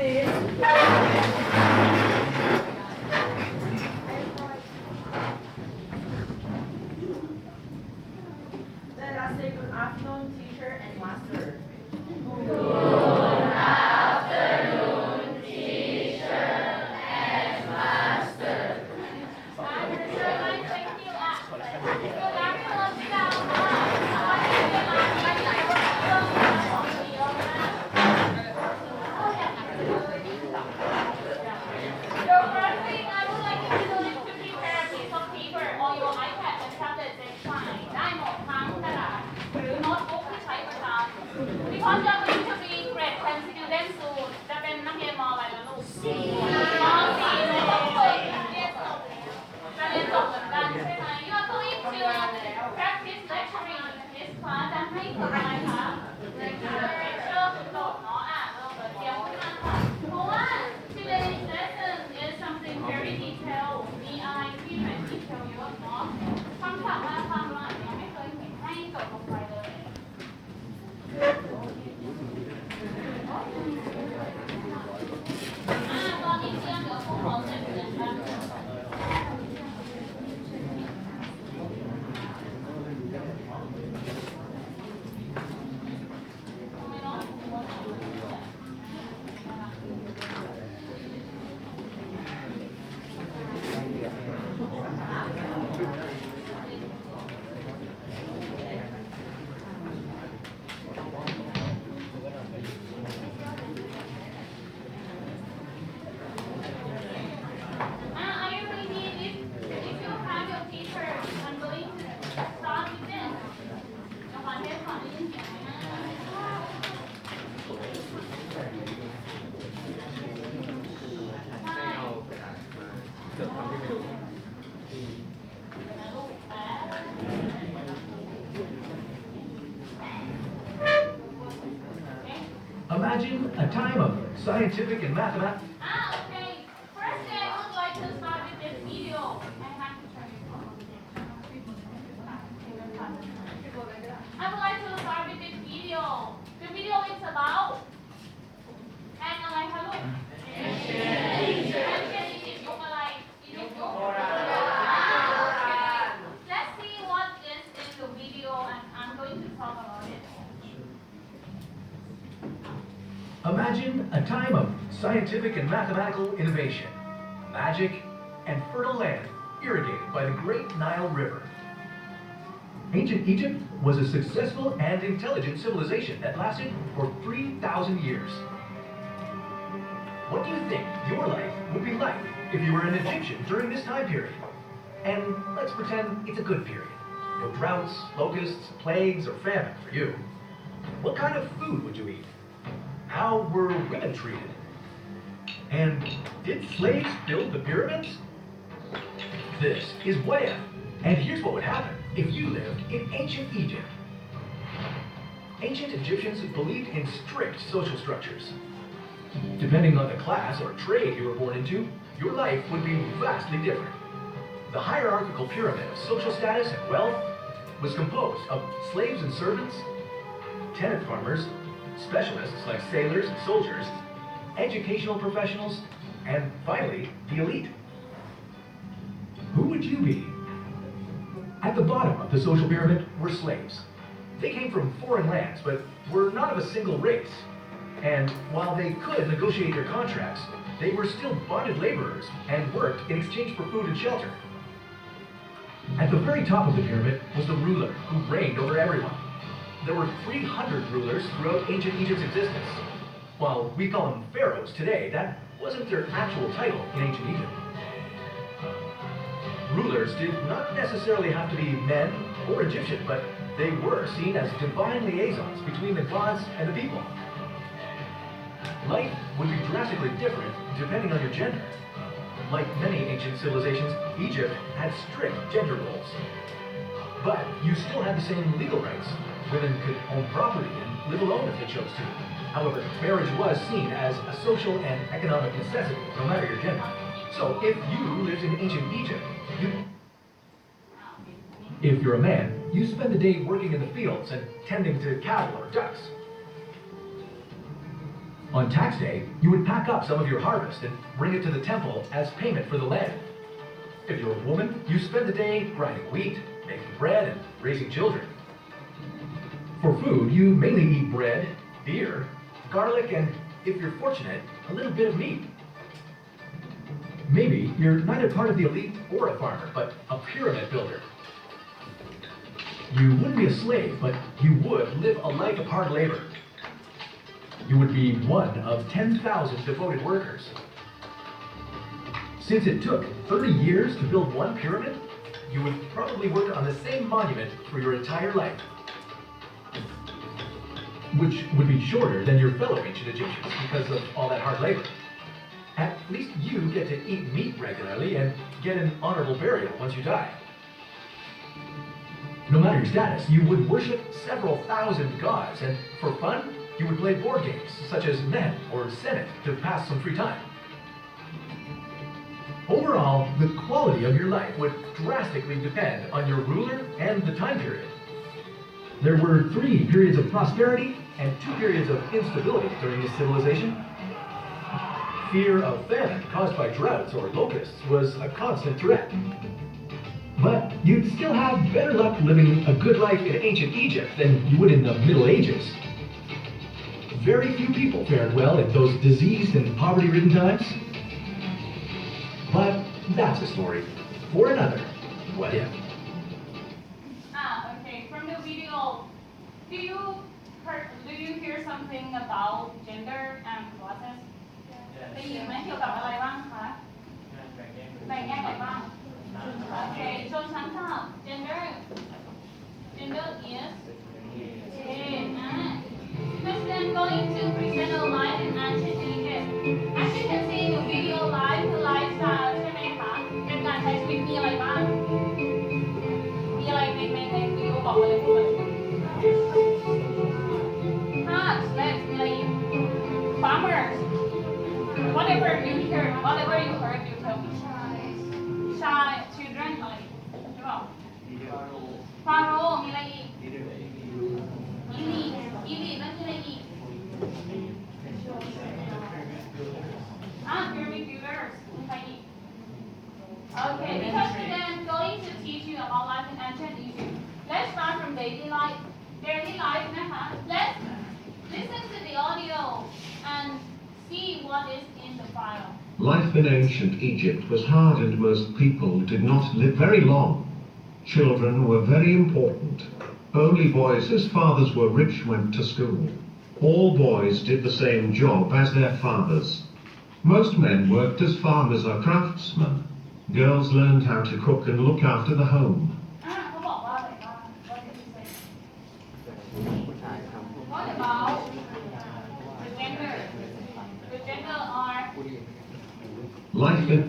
Let us say good afternoon, teacher and master. Your first thing I would like you to do is to prepare a piece of paper or your iPad and tablet is fine ได้หมดทั้งกระดาษหรือโน้ตบุ๊กที่ใช้ประจำ because you're going to be great pen student soon จะเป็นนักเรียนม.อะไรนะลูกม.4ไม่ต้องเปิดเรียนจบจะเรียนจบเหมือนกันใช่ไหม you are going to practice lecturing in this class จะให้คุณอะไรคะ lecture จบเนาะเราเปิดเตรียมขึ้นมาค่ะเพราะว่า today's lesson is something very detailed มีอะไรที่เป็น detail เยอะเนาะคำศัพท์และคำหลักยังไม่เคยเห็นให้จดลงไปเลยตอนนี้เตรียมเดี๋ยวผมขอเสร็จเลยค่ะ Are you ready? If you have your teacher, I'm going to start with this. จะขอเทสก่อนได้ยินเสียงไหมนะใช่ เกิดความที่ไม่รู้ Imagine a time of scientific and mathematics. Okay. First, I would like to start with this video. I have to turn it on. I would like to start with this video. The video is about แอนอะไรคะลูก Ancient Egypt ยุคอะไร Egypt ยุคโบราณ Let's see what is in the video and I'm going to talk about it. Imagine a time of scientific and mathematical innovation, magic, and fertile land irrigated by the great Nile River. Ancient Egypt was a successful and intelligent civilization that lasted for 3,000 years. What do you think your life would be like if you were an Egyptian during this time period? And let's pretend it's a good period. No droughts, locusts, plagues, or famine for you. What kind of food would you eat? How were women treated? And did slaves build the pyramids? This is What If, and here's what would happen if you lived in ancient Egypt. Ancient Egyptians believed in strict social structures. Depending on the class or trade you were born into, your life would be vastly different. The hierarchical pyramid of social status and wealth was composed of slaves and servants, tenant farmers, specialists like sailors and soldiers, educational professionals, and finally, the elite. Who would you be? At the bottom of the social pyramid were slaves. They came from foreign lands, but were not of a single race. And while they could negotiate their contracts, they were still bonded laborers and worked in exchange for food and shelter. At the very top of the pyramid was the ruler who reigned over everyone. There were 300 rulers throughout ancient Egypt's existence. While we call them pharaohs today, that wasn't their actual title in ancient Egypt. Rulers did not necessarily have to be men or Egyptian, but they were seen as divine liaisons between the gods and the people. Life would be drastically different depending on your gender. Like many ancient civilizations, Egypt had strict gender roles. But you still had the same legal rights. Women could own property and live alone if they chose to. However, marriage was seen as a social and economic necessity, no matter your gender. So if you lived in ancient Egypt, if you're a man, you spend the day working in the fields and tending to cattle or ducks. On tax day, you would pack up some of your harvest and bring it to the temple as payment for the land. If you're a woman, you spend the day grinding wheat, making bread, and raising children. For food, you mainly eat bread, beer, garlic, and, if you're fortunate, a little bit of meat. Maybe you're neither part of the elite or a farmer, but a pyramid builder. You wouldn't be a slave, but you would live a life of hard labor. You would be one of 10,000 devoted workers. Since it took 30 years to build one pyramid, you would probably work on the same monument for your entire life, which would be shorter than your fellow ancient Egyptians because of all that hard labor. At least you get to eat meat regularly and get an honorable burial once you die. No matter your status, you would worship several thousand gods, and for fun, you would play board games such as Men or Senate to pass some free time. Overall, the quality of your life would drastically depend on your ruler and the time period. There were 3 periods of prosperity and 2 periods of instability during this civilization. Fear of famine caused by droughts or locusts was a constant threat. But you'd still have better luck living a good life in ancient Egypt than you would in the Middle Ages. Very few people fared well in those diseased and poverty-ridden times. But that's a story for another What If. Okay. From the video, do you hear something about gender and classes? ได้ยินไหมเกี่ยวกับอะไรบ้างคะแบ่งแยกอะไรบ้าง Okay. ชนชั้นศัพท์ gender is President going to present a live in ancient Egypt. As you can see in the video, live คือ lifestyle ใช่ไหมคะเป็นการใช้ชีวิตมีอะไรบ้าง มีอะไรในวิดีโอบอกมาเลยพูดมาเลยHearts, let's like farmers. Whatever you heard, you tell me. Shy, children อะไรใช่ป่ะ Pharaoh มีอะไรอีกElite นั่นคืออะไรอีกpyramid builders มีใครอีก Okay, because today I'm going to teach you about life in ancient Egypt. Let's start from daily life นะคะ Let's listen to the audio and see what is in the file. Life in ancient Egypt was hard and most people did not live very long. Children were very important. Only boys whose fathers were rich went to school. All boys did the same job as their fathers. Most men worked as farmers or craftsmen. Girls learned how to cook and look after the home. เขาบอกว่าอะไรบ้าง What did he say? ผู้ชายทำพวก What about the gender? The gender are Life in